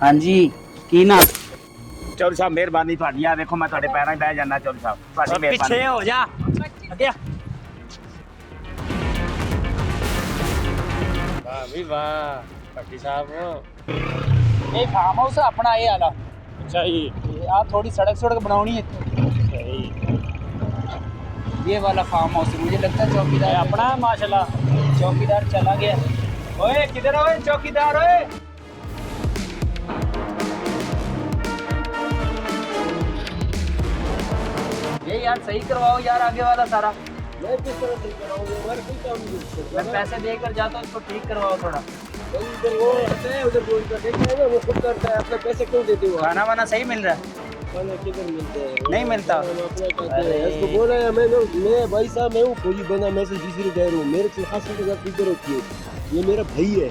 हाँ जी की ना चौधरी साहब मेहरबानी ਤੁਹਾਡੀ ਆ ਵੇਖੋ ਮੈਂ ਤੁਹਾਡੇ ਪੈਰਾਂ 'ਚ ਬਹਿ ਜਾਣਾ ਚੌਧਰੀ ਸਾਹਿਬ ਤੁਹਾਡੀ ਮਿਹਰਬਾਨੀ पिछे हो जा अगे वाह भी वाह भट्टी साहब। ये फार्म हाउस अपना ये वाला अच्छा जी। आ थोड़ी सड़क बनानी है सही। ये वाला फार्म हाउस मुझे लगता है चौकीदार अपना है माशाल्लाह। चौकीदार चला गया ओए किधर ओए चौकीदार ओए ये यार सही करवाओ यार आगे वाला सारा मैं किस तरह से कराऊंगा हमारे कोई काम नहीं मैं पैसे देकर जाता हूँ इसको ठीक करवाओ थोड़ा इधर वो रहता है उधर बोल कर देखते हैं ना वो खुद करता है अपने पैसे क्यों देते हो खाना वाना सही मिल रहा है खाना किधर मिलता है नहीं मिलता हम अपना कहते हैं इसको बोला है मैं भाई साहब मैं हूँ फौजी बना मैं से तीसरी टायर हूँ मेरे से खास करके साथ फिक्र होती है ये मेरा भाई है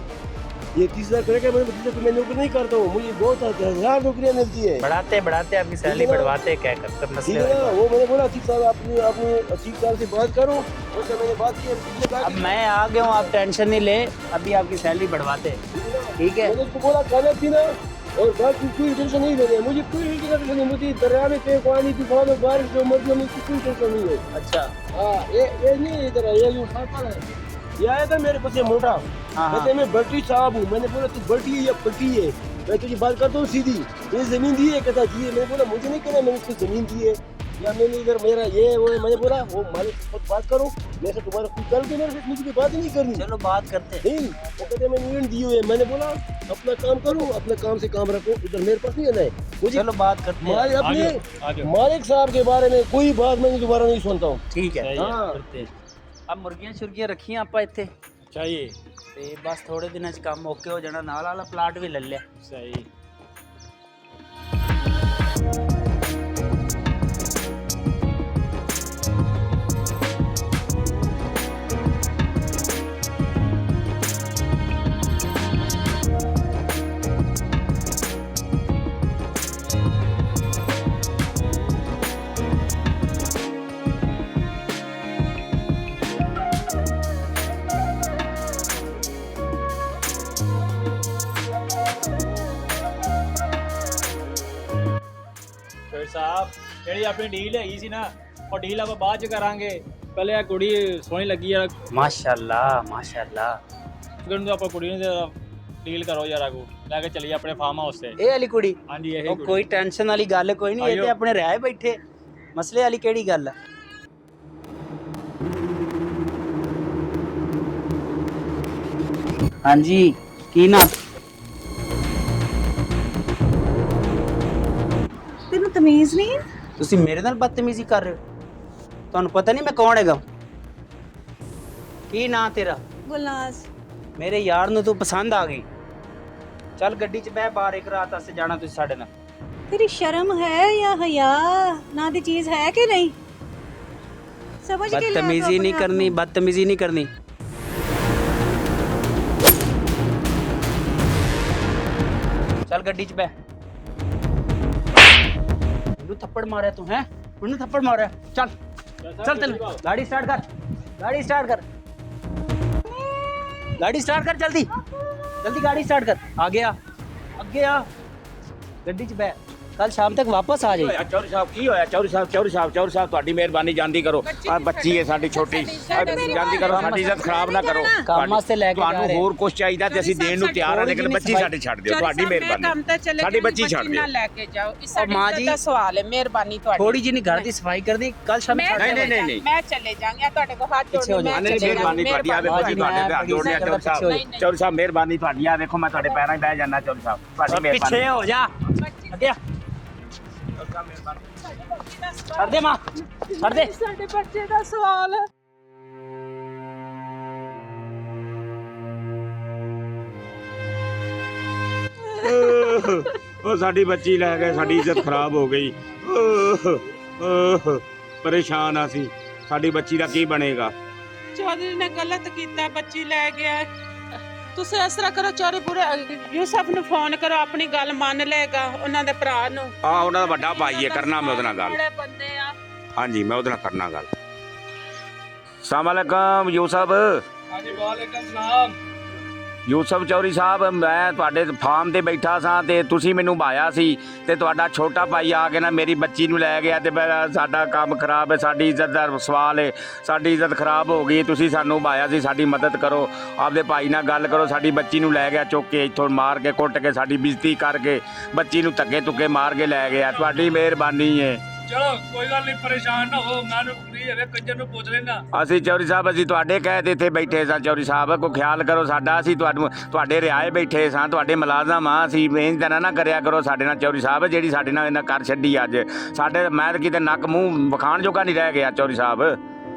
ये 30,000 करके मैं नौकरी नहीं करता हूँ मुझे बहुत 1000 नौकरियाँ मिलती है बढ़ाते बढ़ाते आपकी सैलरी बढ़वाते क्या कर ठीक मसले है ना वो मैंने बोला ठीक साहब अपने ठीक साहब से बात करो उससे मैंने बात की अब मैं आ गया हूँ आप टेंशन नहीं ले अभी आपकी सैलरी बढ़वाते ठीक है मैंने उसको बोला गलत थी ना और बाकी कोई टेंशन नहीं लेनी है मुझे कोई टेंशन नहीं मुझे दरिया में कहीं पानी तूफान और बारिश जो मर्जी मुझे कोई टेंशन नहीं है अच्छा हाँ ये नहीं इधर ये जो साइकिल है ये आया था मेरे पास ये मोटा कहते मैं बल्टी साहब हूँ मैंने बोला तू बल्टी है या पट्टी है मैं तुझे बात करता हूँ सीधी ये जमीन दी है कहता जी मैंने बोला मुझे नहीं कहना मैंने उसको जमीन दी है या मैंने इधर मेरा ये वो मैंने बोला वो मालिक से बात करो मैं से तुम्हारा कुछ कल के मेरे से मुझे बात ही नहीं करनी चलो बात करते हैं नहीं वो कहते मैंने यूनिट दी हुई है मैंने बोला अपना काम करो अपने काम से काम रखो इधर मेरे पास नहीं आना है मुझे चलो बात करते हैं अपने मालिक साहब के बारे में कोई बात मैं दोबारा नहीं सुनता हूँ ठीक है हाँ करते हैं अब मुर्गियां शुर्गियां रखियां ਆਪਾਂ ਇੱਥੇ चाहिए ਤੇ ਬਸ ਥੋੜੇ ਦਿਨਾਂ ਚ ਕੰਮ ਓਕੇ ਹੋ ਜਾਣਾ ਨਾਲ ਵਾਲਾ ਪਲਾਟ ਵੀ ਲੈ ਲਿਆ सही ਫਿਰ ਸਾਹਿਬ ਜਿਹੜੀ ਆਪਣੀ ਡੀਲ ਹੈਗੀ ਸੀ ਨਾ ਉਹ ਡੀਲ ਆਪਾਂ ਬਾਅਦ ਚ ਕਰਾਂਗੇ ਪਹਿਲੇ ਆ ਕੁੜੀ ਸੋਹਣੀ ਲੱਗੀ ਯਾਰ ਮਾਸ਼ਾਅੱਲਾ ਮਾਸ਼ਾਅੱਲਾ ਗਣ ਆਪਾਂ ਕੁੜੀ ਨੂੰ ਡੀਲ ਕਰੋ ਯਾਰ ਆਗੂ ਲੈ ਕੇ ਚੱਲੀਏ ਆਪਣੇ ਫਾਰਮ ਹਾਊਸ ਤੇ ਇਹ ਵਾਲੀ ਕੁੜੀ ਹਾਂਜੀ ਇਹ ਉਹ ਕੋਈ ਟੈਨਸ਼ਨ ਵਾਲੀ ਗੱਲ ਕੋਈ ਨਹੀਂ ਇਹ ਤੇ ਆਪਣੇ ਰਹਿ ਬੈਠੇ ਮਸਲੇ ਵਾਲੀ ਕਿਹੜੀ ਗੱਲ ਆ ਹਾਂਜੀ ਕੀ ਨਾ ਤੈਨੂੰ ਤਮੀਜ਼ ਨਹੀਂ ਹੈ ਤੁਸੀਂ ਮੇਰੇ ਨਾਲ ਬਦਤਮੀਜ਼ੀ ਕਰ ਰਹੇ ਹੋ ਤੁਹਾਨੂੰ ਪਤਾ ਨਹੀਂ ਮੈਂ ਕੌਣ ਹੈਗਾ ਕੀ ਨਾਂ ਤੇਰਾ ਗੁਲਨਾਜ਼ ਮੇਰੇ ਯਾਰ ਨੂੰ ਤੂੰ ਪਸੰਦ ਆ ਗਈ ਚੱਲ ਗੱਡੀ 'ਚ ਬਹਿ ਬਾਹਰ ਇੱਕ ਰਾਤ ਵਾਸਤੇ ਜਾਣਾ ਤੁਸੀਂ ਸਾਡੇ ਨਾਲ ਤੇਰੀ ਸ਼ਰਮ ਹੈ ਜਾਂ ਹਯਾ ਨਾ ਦੀ ਚੀਜ਼ ਹੈ ਕਿ ਨਹੀਂ ਸਮਝ ਕੇ ਲਿਆ बदतमीजी नहीं करनी बदतमीजी नहीं करनी चल गड्डी च बह मैनू थप्पड़ मारा तू हैं मैनू थप्पड़ मारा चल चल चल गाड़ी स्टार्ट कर गाड़ी स्टार्ट कर गाड़ी स्टार्ट कर जल्दी जल्दी गाड़ी स्टार्ट कर आगे आ गड्डी च बह कल शाम तक वापस आ जाइए ਚੌਧਰੀ ਸਾਹਿਬ ਕੀ ਹੋਇਆ ਚੌਧਰੀ ਸਾਹਿਬ ਤੁਹਾਡੀ ਮਿਹਰਬਾਨੀ ਜਾਂਦੀ ਕਰੋ ਆ ਬੱਚੀ ਹੈ ਸਾਡੀ ਛੋਟੀ ਜਾਂਦੀ ਕਰੋ ਸਾਡੀ ਇੱਜ਼ਤ ਖਰਾਬ ਨਾ ਕਰੋ ਕੰਮ ਵਾਸਤੇ ਲੈ ਕੇ ਜਾ ਤੁਹਾਨੂੰ ਰਹੇ ਹੋਰ ਕੁਝ ਚਾਹੀਦਾ ਤੇ ਅਸੀਂ ਦੇਣ ਨੂੰ ਤਿਆਰ ਹਾਂ ਲੇਕਿਨ ਬੱਚੀ ਸਾਡੀ ਛੱਡ ਦਿਓ ਤੁਹਾਡੀ ਮਿਹਰਬਾਨੀ ਸਾਡੀ ਬੱਚੀ ਛੱਡ ਦਿਓ ਲੈ ਕੇ ਜਾਓ ਇਸ और माँ जी ਦਾ ਸਵਾਲ ਹੈ ਮਿਹਰਬਾਨੀ ਤੁਹਾਡੀ थोड़ी जी घर की सफाई कर दी कल शाम ਮੈਂ ਨਹੀਂ, ਨਹੀਂ, ਨਹੀਂ। ਮੈਂ ਚਲੇ ਜਾਵਾਂਗਾ ਤੁਹਾਡੇ ਕੋਲ ਹੱਥ ਪਿੱਛੇ ਹੋ ਜੋੜਨੇ ਜਾਓ। ਮੈਂ ਨਹੀਂ ਚਲੇ ਮਿਹਰਬਾਨੀ ਤੁਹਾਡੀ ਆਵੇ ਬੱਚੀ ਤੁਹਾਡੇ ਤੇ ਹੱਥ ਜੋੜਿਆ ਚੌਧਰੀ ਸਾਹਿਬ ਚੌਧਰੀ ਸਾਹਿਬ ਮਿਹਰਬਾਨੀ ਤੁਹਾਡੀ ਆ ਵੇਖੋ ਮੈਂ ਤੁਹਾਡੇ ਪੈਰਾਂ 'ਚ ਬਹਿ ਜਾਣਾ ਚੌਧਰੀ ਸਾਹਿਬ ਤੁਹਾਡੀ ਮਿਹਰਬਾਨੀ पीछे हो जा अगे छड़ दे माँ छड़ दे ਸਾਡੇ ਬੱਚੇ ਦਾ ਸਵਾਲ ਹੈ ਉਹ ਸਾਡੀ ਬੱਚੀ ਲੈ ਗਏ ਸਾਡੀ ਇੱਜ਼ਤ ਖਰਾਬ ਹੋ ਗਈ ਪਰੇਸ਼ਾਨ ਆ ਸੀ ਸਾਡੀ ਬੱਚੀ ਦਾ ਕੀ ਬਣੇਗਾ ਚੌਧਰੀ ਨੇ ਗਲਤ ਕੀਤਾ ਬੱਚੀ ਲੈ ਗਿਆ ਤੁਸੀਂ ਇਸ ਤਰ੍ਹਾਂ ਕਰੋ ਚੌਰੇ ਪੂਰੇ ਯੂਸਫ ਨੂੰ ਫੋਨ ਕਰੋ ਆਪਣੀ ਗੱਲ ਮੰਨ ਲਏਗਾ ਉਹਨਾਂ ਦੇ ਭਰਾ ਨੂੰ ਆ ਉਹਨਾਂ ਦਾ ਵੱਡਾ ਭਾਈ ਹੈ ਕਰਨਾ ਮੈਂ ਉਹਦੇ ਨਾਲ ਗੱਲ ਬੜੇ ਬੰਦੇ ਆ ਹਾਂਜੀ ਮੈਂ ਉਹਦੇ ਨਾਲ ਕਰਨਾ ਗੱਲ ਸਲਾਮ ਅਲੈਕਮ ਯੂਸਫ ਹਾਂਜੀ ਵਾਲੇਕਮ ਸਲਾਮ ਯੂਸਫ ਚੌਧਰੀ ਸਾਹਿਬ ਮੈਂ ਤੁਹਾਡੇ ਫਾਰਮ ਤੇ ਬੈਠਾ ਸਾਂ ਤੇ ਤੁਸੀਂ ਮੈਨੂੰ ਭਾਇਆ ਸੀ ਤੇ ਤੁਹਾਡਾ ਛੋਟਾ ਭਾਈ ਆ ਕੇ ਨਾ ਮੇਰੀ ਬੱਚੀ ਨੂੰ ਲੈ ਗਿਆ ਤੇ ਸਾਡਾ ਕੰਮ ਖਰਾਬ ਹੈ, ਸਾਡੀ ਇੱਜ਼ਤ ਦਾ ਸਵਾਲ ਹੈ, ਸਾਡੀ ਇੱਜ਼ਤ ਖਰਾਬ ਹੋ ਗਈ। ਤੁਸੀਂ ਸਾਨੂੰ ਭਾਇਆ ਸੀ, ਸਾਡੀ ਮਦਦ ਕਰੋ, ਆਪਦੇ ਭਾਈ ਨਾਲ ਗੱਲ ਕਰੋ। ਸਾਡੀ ਬੱਚੀ ਨੂੰ ਲੈ ਗਿਆ ਚੁੱਕ ਕੇ ਇੱਥੋਂ, ਮਾਰ ਕੇ ਕੁੱਟ ਕੇ, ਸਾਡੀ ਬੇਇੱਜ਼ਤੀ ਕਰਕੇ ਬੱਚੀ ਨੂੰ ਧੱਕੇ ਧੁੱਕੇ ਮਾਰ ਕੇ ਲੈ ਗਿਆ। ਤੁਹਾਡੀ ਮਿਹਰਬਾਨੀ ਹੈ। ਚਲੋ ਕੋਈ ਗੱਲ ਨਹੀਂ, ਪਰੇਸ਼ਾਨ ਨਾ ਹੋ, ਮੈਂ ਫ੍ਰੀ ਹੋਵੇ ਕੰਜਰ ਨੂੰ ਪੁੱਛ ਲੈਣਾ। ਅਸੀਂ ਚੌਧਰੀ ਸਾਹਿਬ ਅਸੀਂ ਤੁਹਾਡੇ ਕਹਿ ਤੇ ਇੱਥੇ ਬੈਠੇ ਸਾਂ। ਚੌਧਰੀ ਸਾਹਿਬ ਕੋਈ ਖਿਆਲ ਕਰੋ ਸਾਡਾ, ਅਸੀਂ ਤੁਹਾਡੇ ਰਿਆਏ ਬੈਠੇ ਸਾਂ, ਤੁਹਾਡੇ ਮੁਲਾਜ਼ਮ ਆ ਅਸੀਂ। ਇੰਝ ਤਾਂ ਨਾ ਕਰਿਆ ਕਰੋ ਸਾਡੇ ਨਾਲ ਚੌਧਰੀ ਸਾਹਿਬ, ਜਿਹੜੀ ਸਾਡੇ ਨਾਲ ਇਹਨਾਂ ਕਰ ਛੱਡੀ ਅੱਜ। ਸਾਡੇ ਮੈਂ ਤਾਂ ਕਿਤੇ ਨੱਕ ਮੂੰਹ ਵਿਖਾਣ ਜੋਗਾ ਨਹੀਂ ਰਹਿ ਗਿਆ ਚੌਧਰੀ ਸਾਹਿਬ।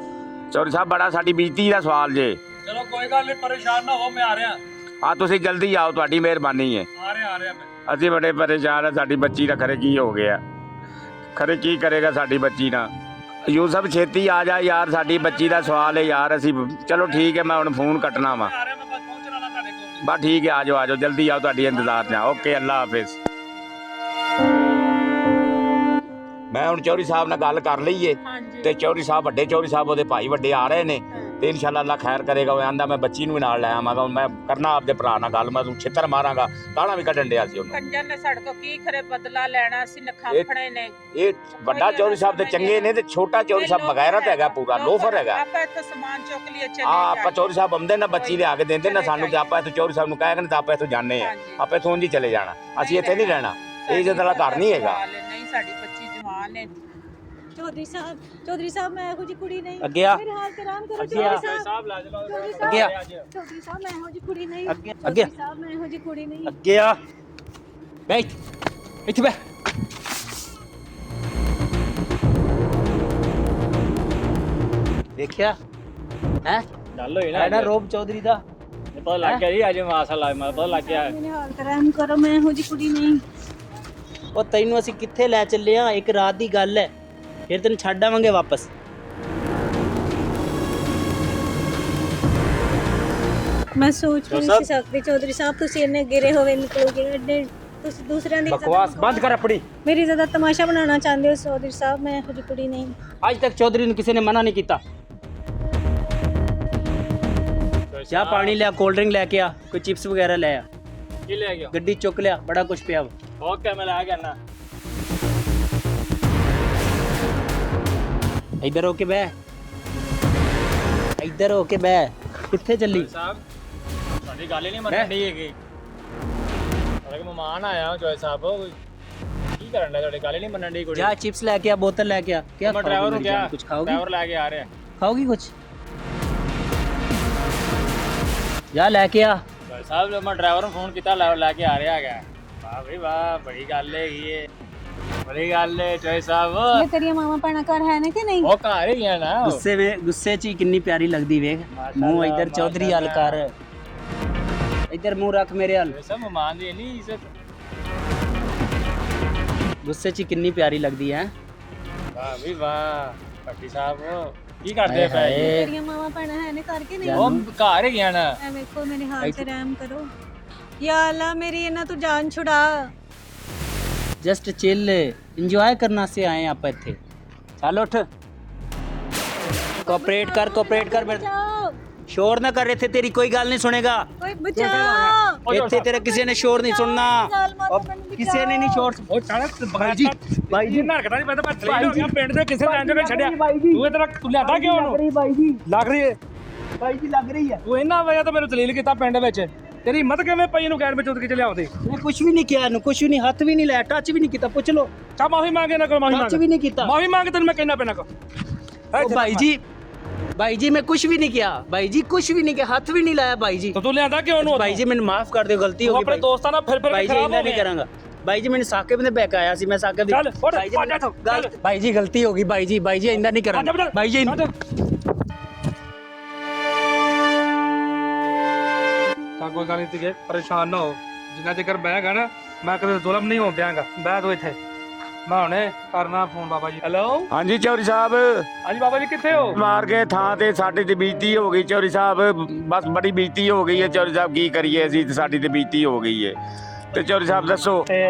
ਚੌਧਰੀ ਸਾਹਿਬ ਬੜਾ ਸਾਡੀ ਬੇਇੱਜ਼ਤੀ ਦਾ ਸਵਾਲ ਜੇ। ਚਲੋ ਕੋਈ ਗੱਲ ਨਹੀਂ, ਪਰੇਸ਼ਾਨ ਨਾ ਹੋ, ਮੈਂ ਆ ਰਿਹਾ। ਆ ਤੁਸੀਂ ਜਲਦੀ ਆਓ, ਤੁਹਾਡੀ ਮਿਹਰਬਾਨੀ ਹੈ। ਆ ਰਿਹਾ ਮੈਂ। ਅਸੀਂ ਬੜੇ ਪਰੇਸ਼ਾਨ ਆ, ਸਾਡੀ ਬੱਚੀ ਦਾ ਖਰੇ ਕੀ ਹੋ ਗਿਆ, ਖਰੇ ਕੀ ਕਰੇਗਾ ਸਾਡੀ ਬੱਚੀ ਨਾਲ। ਯੂਸਫ ਛੇਤੀ ਆ ਜਾ ਯਾਰ, ਸਾਡੀ ਬੱਚੀ ਦਾ ਸਵਾਲ ਹੈ ਯਾਰ। ਅਸੀਂ ਚਲੋ ਠੀਕ ਹੈ, ਮੈਂ ਹੁਣ ਫੋਨ ਕੱਟਣਾ ਵਾ। ਆ ਰਿਹਾ ਮੈਂ, ਬਸ ਪਹੁੰਚਣ ਵਾਲਾ ਤੁਹਾਡੇ ਕੋਲ। ਬਸ ਠੀਕ ਹੈ, ਆ ਜਾਓ ਜਲਦੀ ਆਓ, ਤੁਹਾਡੀ ਇੰਤਜ਼ਾਰ 'ਚ ਆ। ਓਕੇ, ਅੱਲਾ ਹਾਫਿਜ਼। ਮੈਂ ਹੁਣ ਚੌਧਰੀ ਸਾਹਿਬ ਨਾਲ ਗੱਲ ਕਰ ਲਈਏ ਤੇ ਚੌਧਰੀ ਸਾਹਿਬ, ਵੱਡੇ ਚੌਧਰੀ ਸਾਹਿਬ ਉਹਦੇ ਭਾਈ ਵੱਡੇ ਆ ਰਹੇ ਨੇ ਤੇ ਇਨਸ਼ਾਅੱਲਾ ਅੱਲਾ ਖੈਰ ਕਰੇਗਾ। ਉਹ ਆਂਦਾ ਮੈਂ ਬੱਚੀ ਨੂੰ ਵੀ ਨਾਲ ਲੈ ਆਵਾਂਗਾ। ਮੈਂ ਕਰਨਾ ਆਪਦੇ ਭਰਾ ਨਾਲ ਗੱਲ, ਮੈਂ ਤੂੰ ਛਿੱਤਰ ਮਾਰਾਂਗਾ। ਗਾਲਾਂ ਵੀ ਕੱਢਣ ਡਿਆ ਸੀ ਉਹਨੂੰ। ਕੰਜਰ ਨੇ ਸਾਡੇ ਕੋਲ ਕੀ ਖਰੇ ਬਦਲਾ ਲੈਣਾ ਸੀ, ਨਖਾਫਣੇ ਨੇ। ਇਹ ਵੱਡਾ ਚੌਧਰੀ ਸਾਹਿਬ ਦੇ ਚੰਗੇ ਨੇ ਤੇ ਛੋਟਾ ਚੌਧਰੀ ਸਾਹਿਬ ਬਗੈਰਤ ਹੈਗਾ, ਪੂਰਾ ਲੋਫਰ ਹੈਗਾ। ਆਪਾਂ ਇੱਥੇ ਸਮਾਨ ਚੁੱਕ ਲਿਆ, ਚਲੇ ਆਪਾਂ ਚੌਧਰੀ ਸਾਹਿਬ ਆਉਂਦੇ ਨਾ ਬੱਚੀ ਲਿਆ ਕੇ ਦਿੰਦੇ ਨਾ ਸਾਨੂੰ, ਤੇ ਆਪਾਂ ਇੱਥੇ ਚੌਧਰੀ ਸਾਹਿਬ ਨੂੰ ਕਹਿ ਕੇ ਤਾਂ ਆਪਾਂ ਇੱਥੋਂ ਜਾਂਦੇ ਆ। ਆਪਾਂ ਇੱਥੋਂ ਉਂਝ ਹੀ ਚਲੇ ਜਾਣਾ, ਅਸੀਂ ਇੱਥੇ ਨਹੀਂ ਰਹਿਣਾ। ਇਹ ਇੱਜ਼ਤ ਵਾਲਾ ਘਰ ਨਹੀਂ ਹੈਗਾ। ਨਹੀਂ, ਸਾਡੀ ਬੱਚੀ ਜਵਾਨ ਹੈ। ਚੌਧਰੀ ਸਾਹਿਬ ਮੈਂ ਇਹੋ ਜਿਹੀ ਕੁੜੀ ਨਹੀਂ। ਅੱਗੇ ਆ। ਮੇਰੇ ਹਾਲ ਤੇ ਆਰਾਮ ਕਰੋ ਅੱਗੇ ਆ। ਚੌਧਰੀ ਸਾਹਿਬ। ਲਾ ਚਲੋ ਅੱਗੇ ਆ। ਚੌਧਰੀ ਸਾਹਿਬ ਮੈਂ ਇਹੋ ਜਿਹੀ ਕੁੜੀ ਨਹੀਂ। ਅੱਗੇ ਚੌਧਰੀ ਸਾਹਿਬ ਮੈਂ ਇਹੋ ਜਿਹੀ ਕੁੜੀ ਨਹੀਂ। ਅੱਗੇ ਆ, ਬੈਠ ਇੱਥੇ ਬੈ। ਦੇਖਿਆ ਹੈ ਗੱਲ ਹੋਈ ਨਾ ਐਡਾ ਰੋਬ ਚੌਧਰੀ ਦਾ। ਪਤਾ ਲੱਗ ਗਿਆ ਜੀ, ਅੱਜ ਮਾਸ਼ਾਅੱਲਾ ਮੈਂ ਪਤਾ ਲੱਗ ਗਿਆ। ਮੇਰੇ ਹਾਲ ਤੇ ਆਰਾਮ ਕਰੋ, ਮੈਂ ਇਹੋ ਜਿਹੀ ਕੁੜੀ ਨਹੀਂ। ਉਹ ਤੈਨੂੰ ਅਸੀਂ ਕਿੱਥੇ ਲੈ ਚੱਲੇ ਆ? ਇੱਕ ਰਾਤ ਦੀ ਗੱਲ ਹੈ, ਫਿਰ ਤੈਨੂੰ ਛੱਡ ਆਵਾਂਗੇ ਵਾਪਸ। ਮੈਂ ਸੋਚ ਵੀ ਨਹੀਂ ਸਕਦੀ ਚੌਧਰੀ ਸਾਹਿਬ, ਤੁਸੀਂ ਇੰਨੇ ਗਿਰੇ ਹੋਵੇ ਨਿਕਲੋਗੇ ਐਡੇ। ਤੁਸੀਂ ਦੂਸਰਿਆਂ ਦੀ ਬਕਵਾਸ ਬੰਦ ਕਰ ਆਪਣੀ। ਮੇਰੀ ਜ਼ਿਆਦਾ ਤਮਾਸ਼ਾ ਬਣਾਉਣਾ ਚਾਹੁੰਦੇ ਹੋ ਚੌਧਰੀ ਸਾਹਿਬ, ਮੈਂ ਇਹੋ ਜਿਹੀ ਕੁੜੀ ਨਹੀਂ। ਅੱਜ ਤੱਕ ਚੌਧਰੀ ਨੂੰ ਕਿਸੇ ਨੇ ਮਨਾ ਨਹੀਂ ਕੀਤਾ। ਜਾ ਪਾਣੀ ਲਿਆ, ਕੋਲਡ ਡਰਿੰਕ ਲੈ ਕੇ ਆ, ਕੋਈ ਚਿਪਸ ਵਗੈਰਾ ਲੈ ਆ। ਕੀ ਲੈ ਗਿਆ? ਗੱਡੀ ਚੁੱਕ ਲਿਆ, ਬੜਾ ਕੁਝ ਪਿਆ ਵਾ। ਓਕੇ, ਮੈਂ ਲੈ ਗਿਆ ਨਾ। ਇੱਧਰ ਹੋ ਕੇ ਬਹਿ, ਇੱਧਰ ਹੋ ਕੇ ਬਹਿ। ਕਿੱਥੇ ਚੱਲੀ? ਸਾਹਿਬ ਤੁਹਾਡੀ ਗੱਲ ਹੀ ਨਹੀਂ ਮੰਨਣ ਡਈ ਹੈਗੀ। ਤੁਹਾਡੇ ਮਹਿਮਾਨ ਆਇਆ ਜੋਏ ਸਾਹਿਬ, ਕੀ ਕਰਨ ਦਾ? ਤੁਹਾਡੀ ਗੱਲ ਹੀ ਨਹੀਂ ਮੰਨਣ ਡਈ ਕੁੜੀ। ਜਾ ਚਿਪਸ ਲੈ ਕੇ ਆ, ਬੋਤਲ ਲੈ ਕੇ ਆ। क्या ਮੈਂ ਡਰਾਈਵਰ ਨੂੰ ਕਿਹਾ, कुछ खाओगी? ਡਰਾਈਵਰ ਲੈ ਕੇ ਆ ਰਿਹਾ। खाओगी कुछ? ਜਾ ਲੈ ਕੇ ਆ। ਜੋਏ ਸਾਹਿਬ ਮੈਂ ਡਰਾਈਵਰ ਨੂੰ ਫੋਨ ਕੀਤਾ, ਲੈ ਕੇ ਆ ਰਿਹਾ ਹੈਗਾ। ਵਾਹ ਬਈ ਵਾਹ, ਬੜੀ ਗੱਲ ਹੈਗੀ ਏ, ਬੜੀ ਗੱਲ ਹੈ ਜੋਏ ਸਾਹਿਬ। ਇਹ ਤੇਰੀਆਂ ਮਾਮਾ ਭੈਣਾਂ ਘਰ ਹੈ ਨੇ ਕਿ ਨਹੀਂ? ਉਹ ਘਰ ਹੀ ਆ ਨਾ। ਗੁੱਸੇ 'ਚ ਹੀ ਕਿੰਨੀ ਪਿਆਰੀ ਲੱਗਦੀ ਵੇਖ। ਮੂੰਹ ਇੱਧਰ ਚੌਧਰੀ ਹਲ ਕਰ, ਇੱਧਰ ਮੂੰਹ ਰੱਖ ਮੇਰੇ ਹਲ। ਜੋਏ ਸਾਹਿਬ ਮਹਿਮਾਨ ਦੀ ਨਹੀਂ ਇੱਜ਼ਤ। ਗੁੱਸੇ 'ਚ ਹੀ ਕਿੰਨੀ ਪਿਆਰੀ ਲੱਗਦੀ ਹੈ। ਵਾਹ ਬਈ ਵਾਹ, ਭੱਟੀ ਸਾਹਿਬ ਕੀ ਕਰਦੇ ਪਏ? ਤੇਰੀਆਂ ਮਾਮਾ ਭੈਣਾਂ ਹੈ ਨੇ ਘਰ ਕੇ ਨਹੀਂ? ਉਹ ਘਰ ਹੀ ਆ ਨਾ। ਐ ਵੇਖੋ ਮੇਰੇ ਹਾਲ ਤੇ ਰਹਿਮ ਕਰੋ। या अल्लाह मेरी ਇਹਨਾਂ ਤੋਂ ਜਾਨ ਛੁਡਾ। जस्ट चिल एंजॉय करना से आए आप इत्थे। चल उठ, कोऑपरेट कर मेरे शोर ना कर। इत्थे तेरी कोई गल नहीं सुनेगा। ਓਏ ਬਚਾਓ। इत्थे तेरा किसी ने शोर नहीं सुनना, किसी ने नहीं शोर। ਉਹ ਚਾਣਕ भाई जी ਨਰਕਦਾ ਨਹੀਂ ਪਤਾ, ਮੈਂ ਥਲੀ ਹੋ ਗਿਆ ਪਿੰਡ ਦੇ ਕਿਸੇ ਟਾਈਮ ਤੇ ਛੱਡਿਆ। ਤੂੰ ਇਹ ਤੇਰਾ ਤੂੰ ਲਿਆਦਾ ਕਿਉਂ ਉਹਨੂੰ? भाई जी, ਲੱਗ ਰਹੀ ਹੈ भाई जी लग रही है। ਤੂੰ ਇਹਨਾਂ ਵਜ੍ਹਾ ਤੋਂ ਮੈਨੂੰ ਦਲੀਲ ਕੀਤਾ ਪਿੰਡ ਵਿੱਚ। ਤੇਰੀ ਹਿੰਮਤ ਕਿਵੇਂ ਪਈ ਇਹਨੂੰ ਗੈਰ ਵਿੱਚ ਉੱਤ ਕੇ ਲਿਆਉਂਦੇ? मैं कुछ भी नहीं किया, कुछ भी नहीं, हाथ भी नहीं लाया, टच भी नहीं किया। पूछ लो, ਚਾ ਮਾਫੀ ਮੰਗੇ ਨਾ ਕੋਈ, ਮਾਫੀ टच भी ਮੰਗ, नहीं किया। ਮਾਫੀ ਮੰਗ, ਤੈਨੂੰ ਮੈਂ ਕਹਿਣਾ ਪੈਣਾ ਕੋ। ओ भाई जी मैं कुछ भी नहीं किया। भाई जी कुछ भी नहीं किया, हाथ भी नहीं लाया। भाई जी ਤੂੰ ਲਿਆਦਾ ਕਿਉਂ ਉਹਨੂੰ? भाई जी मैंने माफ कर दो, गलती ਤੂੰ हो ਆਪਣੇ गई। ਦੋਸਤਾਂ ਨਾਲ ਫਿਰ भाई जी ਖਰਾਬ इन्ना ਹੋ नहीं ਗਿਆ। करांगा। भाई जी मैंने साकिब ने बैक आया सी, मैं साकिब चल, उठ, भाई जी आ जा तू, चल। भाई जी गलती होगी। भाई जी इन्ना नहीं करांगा। भाई जी ਤਾਂ ਕੋਈ ਗੱਲ ਨਹੀਂ ਤੀਗੇ, ਪਰੇਸ਼ਾਨ ਨਾ ਹੋ। ਜਿੰਨਾ ਚਿਰ ਬਹਿਗਾ ਨਾ ਮੈਂ ਕਦੇ ਜ਼ੁਲਮ ਨਹੀਂ ਹੋਣ ਦਿਆਂਗਾ। ਬਹਿ ਤੂੰ ਇੱਥੇ, ਮੈਂ ਹੁਣੇ ਕਰਨਾ ਫੋਨ ਬਾਬਾ ਜੀ। ਹੈਲੋ ਹਾਂਜੀ ਚੌਧਰੀ ਸਾਹਿਬ, ਹਾਂਜੀ ਬਾਬਾ ਜੀ ਕਿੱਥੇ ਹੋ? ਮਾਰ ਕੇ ਥਾਂ ਤੇ ਸਾਡੀ ਤੇ ਬੇਇੱਜ਼ਤੀ ਹੋ ਗਈ ਚੌਧਰੀ ਸਾਹਿਬ। ਬਸ ਬੜੀ ਬੇਇੱਜ਼ਤੀ ਹੋ ਗਈ ਹੈ ਚੌਧਰੀ ਸਾਹਿਬ, ਕੀ ਕਰੀਏ ਅਸੀਂ, ਸਾਡੀ ਤੇ ਬੇਇੱਜ਼ਤੀ ਹੋ ਗਈ ਹੈ। ਤੇ ਚੌਧਰੀ ਸਾਹਿਬ ਦੱਸੋ। ਤੇ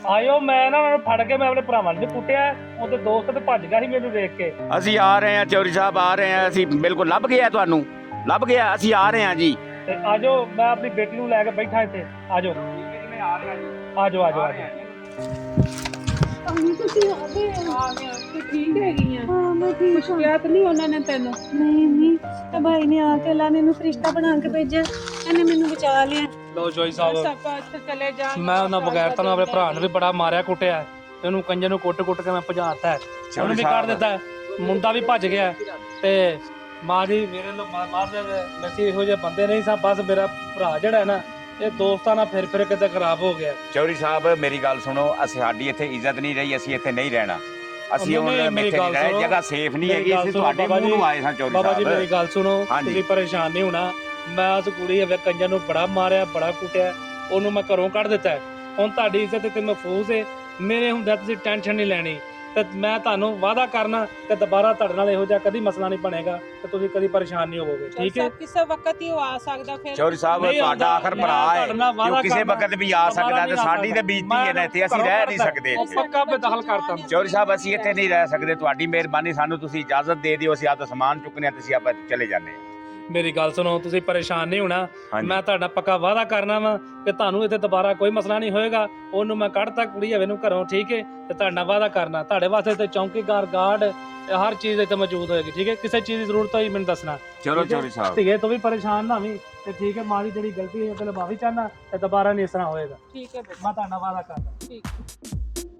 ਆਇਓ, ਮੈਂ ਨਾ ਉਹਨੂੰ ਫੜ ਕੇ ਮੈਂ ਆਪਣੇ ਭਰਾਵਾਂ ਨੂੰ ਕੁੱਟਿਆ। ਉਹਦੇ ਦੋਸਤ ਤੇ ਭੱਜ ਗਿਆ ਸੀ ਮੈਨੂੰ ਦੇਖ ਕੇ। ਅਸੀਂ ਆ ਰਹੇ ਹਾਂ ਚੌਧਰੀ ਸਾਹਿਬ, ਆ ਰਹੇ ਹਾਂ ਅਸੀਂ। ਬਿਲਕੁਲ ਲੱਭ ਗਿਆ ਤੁਹਾਨੂੰ, ਲੱਭ ਗਿਆ। ਅਸੀਂ ਆ ਰਹੇ ਹਾਂ ਜੀ। ਤੇ ਆ ਜਾਓ, ਮੈਂ ਆਪਣੀ ਬੇਟੀ ਨੂੰ ਲੈ ਕੇ ਬੈਠਾ ਇੱਥੇ। ਆ ਜਾਓ ਮੈਂ ਆ ਰਿਹਾ ਜੀ। ਆ ਜਾਓ ਆ ਜਾਓ ਆ ਜਾਓ। ਅੰਮੀ ਤੁਸੀਂ ਆ ਗਏ ਆ ਗਿਆ ਤੇ ਠੀਕ ਹੈਗੀ ਆ? ਹਾਂ ਮੈਂ ਠੀਕ ਕੁਛ ਕਿਹਾ ਤਾਂ ਨਹੀਂ ਉਹਨਾਂ ਨੇ ਤੈਨੂੰ? ਨਹੀਂ ਨਹੀਂ ਤੇ ਭਾਈ ਨੇ ਆ ਕੇ ਅੱਲਾ ਨੇ ਇਹਨੂੰ ਫਰਿਸ਼ਤਾ ਬਣਾ ਕੇ ਭੇਜਿਆ, ਇਹਨੇ ਮੈਨੂੰ ਬਚਾ ਲਿਆ। ਲਓ ਜੋਈ ਸਾਹਿਬ, ਆਪਾਂ ਇੱਥੇ ਚਲੇ ਜਾ। ਮੈਂ ਉਹਨਾਂ ਬਗੈਰ ਤਾਂ ਆਪਣੇ ਭਰਾ ਨੂੰ ਵੀ ਬੜਾ ਮਾਰਿਆ ਕੁੱਟਿਆ, ਇਹਨੂੰ ਕੰਜਰ ਨੂੰ ਕੁੱਟ ਕੇ ਮੈਂ ਭਜਾਤਾ ਹੈ, ਉਹਨੂੰ ਵੀ ਕੱਢ ਦਿੱਤਾ ਹੈ, ਮੁੰਡਾ ਵੀ ਭੱਜ ਗਿਆ। ਤੇ ਮਾਂ ਜੀ ਮੇਰੇ ਨੂੰ ਮਾਰਦੇ ਨਸੀ ਇਹੋ ਜਿਹੇ ਬੰਦੇ ਨਹੀਂ ਸਾ, ਬਸ ਮੇਰਾ ਭਰਾ ਜਿਹੜਾ ਹੈ ਨਾ ਇਹ ਦੋਸਤਾਂ ਨਾਲ ਫਿਰ ਕਿਤੇ ਖਰਾਬ ਹੋ ਗਿਆ। ਚੌਧਰੀ ਸਾਹਿਬ ਮੇਰੀ ਗੱਲ ਸੁਣੋ, ਅਸੀਂ ਸਾਡੀ ਇੱਥੇ ਇੱਜ਼ਤ ਨਹੀਂ ਰਹੀ, ਅਸੀਂ ਇੱਥੇ ਨਹੀਂ ਰਹਿਣਾ, ਅਸੀਂ ਹੁਣ ਮੇਰੀ ਇੱਥੇ ਗੱਲ ਨਹੀਂ ਰਹੇ, ਸੁਣੋ, ਜਗ੍ਹਾ ਸੇਫ ਨਹੀਂ ਹੈਗੀ, ਅਸੀਂ ਸੁਣੋ ਤੁਹਾਡੇ ਬਾਬਾ ਮੂੰਹ ਨੂੰ ਜੀ, ਆਏ ਸਾਂ ਚੌਧਰੀ ਬਾਬਾ ਜੀ ਸਾਹਿਬ। ਮੇਰੀ ਗੱਲ ਸੁਣੋ, ਹਾਂਜੀ। ਤੁਸੀਂ ਪਰੇਸ਼ਾਨ ਨਹੀਂ ਹੋਣਾ। ਮੈਂ ਉਸ ਕੁੜੀ ਅਵੇ ਕੰਜਰ ਨੂੰ ਬੜਾ ਮਾਰਿਆ, ਬੜਾ ਕੁੱਟਿਆ, ਉਹਨੂੰ ਮੈਂ ਘਰੋਂ ਕੱਢ ਦਿੱਤਾ ਹੈ। ਹੁਣ ਤੁਹਾਡੀ ਇੱਜ਼ਤ ਇੱਥੇ ਮਹਿਫੂਜ਼ ਹੈ, ਮੇਰੇ ਹੁੰਦਿਆਂ ਤੁਸੀਂ ਟੈਨਸ਼ਨ ਨਹੀਂ ਲੈਣੀ। ਤੇ ਮੈਂ ਤੁਹਾਨੂੰ ਵਾਅਦਾ ਕਰਨਾ ਕਿ ਦੁਬਾਰਾ ਤੁਹਾਡੇ ਨਾਲ ਇਹੋ ਜਿਹਾ ਕਦੀ ਮਸਲਾ ਨਹੀਂ ਬਣੇਗਾ ਤੇ ਤੁਸੀਂ ਕਦੀ ਪਰੇਸ਼ਾਨ ਨਹੀਂ ਹੋਵੋਗੇ, ਠੀਕ ਹੈ? ਕਿਸੇ ਵਕਤ ਹੀ ਉਹ ਆ ਸਕਦਾ ਫਿਰ। ਚੌਧਰੀ ਸਾਹਿਬ ਨਹੀਂ ਤੁਹਾਡਾ ਆਉਂਦਾ, ਆਖਰ ਮੈਂ ਭਰਾ ਹੈ, ਤੁਹਾਡੇ ਨਾਲ ਵਾਅਦਾ ਜੋ ਕਿਸੇ ਕਰਦਾ, ਵਕਤ ਵੀ ਆ ਸਕਦਾ ਤੇ ਸਾਡੀ ਤੇ ਬੀਤੀ ਹੈ ਨਾ ਇੱਥੇ, ਅਸੀਂ ਰਹਿ ਨਹੀਂ ਸਕਦੇ ਉਹ ਇੱਥੇ। ਪੱਕਾ ਬੇਦਖਲ ਕਰਤਾ। ਚੌਧਰੀ ਸਾਹਿਬ ਅਸੀਂ ਇੱਥੇ ਨਹੀਂ ਰਹਿ ਸਕਦੇ, ਤੁਹਾਡੀ ਮਿਹਰਬਾਨੀ, ਸਾਨੂੰ ਤੁਸੀਂ ਇਜਾਜ਼ਤ ਦੇ ਦਿਓ, ਅਸੀਂ ਆਪਦਾ ਸਮਾਨ ਚੁੱਕਨੇ ਤੇ ਅਸੀਂ ਆਪਾਂ ਚਲੇ ਜਾਂਦੇ ਹਾਂ। ਮੇਰੀ ਗੱਲ ਸੁਣੋ, ਤੁਸੀਂ ਪਰੇਸ਼ਾਨ ਨਹੀਂ ਹੋਣਾ। ਹਾਂਜੀ। ਮੈਂ ਤੁਹਾਡਾ ਪੱਕਾ ਵਾਅਦਾ ਕਰਨਾ ਵਾ ਕਿ ਤੁਹਾਨੂੰ ਇੱਥੇ ਦੁਬਾਰਾ ਕੋਈ ਮਸਲਾ ਨਹੀਂ ਹੋਏਗਾ। ਉਹਨੂੰ ਮੈਂ ਕੱਢਤਾ ਕੁੜੀ ਹਵੇ ਨੂੰ ਘਰੋਂ, ਠੀਕ ਹੈ? ਤੇ ਤੁਹਾਡਾ ਵਾਅਦਾ ਕਰਨਾ, ਤੁਹਾਡੇ ਵਾਸਤੇ ਤੇ ਚੌਂਕੀਦਾਰ ਗਾਰਡ ਹਰ ਚੀਜ਼ ਇੱਥੇ ਮੌਜੂਦ ਹੋਏਗੀ, ਠੀਕ ਹੈ? ਕਿਸੇ ਚੀਜ਼ ਦੀ ਜ਼ਰੂਰਤ ਹੋਈ ਮੈਨੂੰ ਦੱਸਣਾ। ਚਲੋ ਚੌਧਰੀ ਸਾਹਿਬ। ਧੀਏ ਤੂੰ ਵੀ ਪਰੇਸ਼ਾਨ ਨਾ ਹੋਵੀਂ ਤੇ ਠੀਕ ਹੈ? ਮਾਂ ਦੀ ਜਿਹੜੀ ਗਲਤੀ ਹੈ ਉਹਦੇ ਲਈ ਮਾਫੀ ਚਾਹਨਾ ਤੇ ਦੁਬਾਰਾ ਨਹੀਂ ਇਸ ਤਰ੍ਹਾਂ ਹੋਏਗਾ। ਠੀਕ ਹੈ ਬੇਟਾ, ਮੈਂ ਤੁਹਾਡਾ ਵਾਅਦਾ ਕਰਦਾ। ਠੀਕ।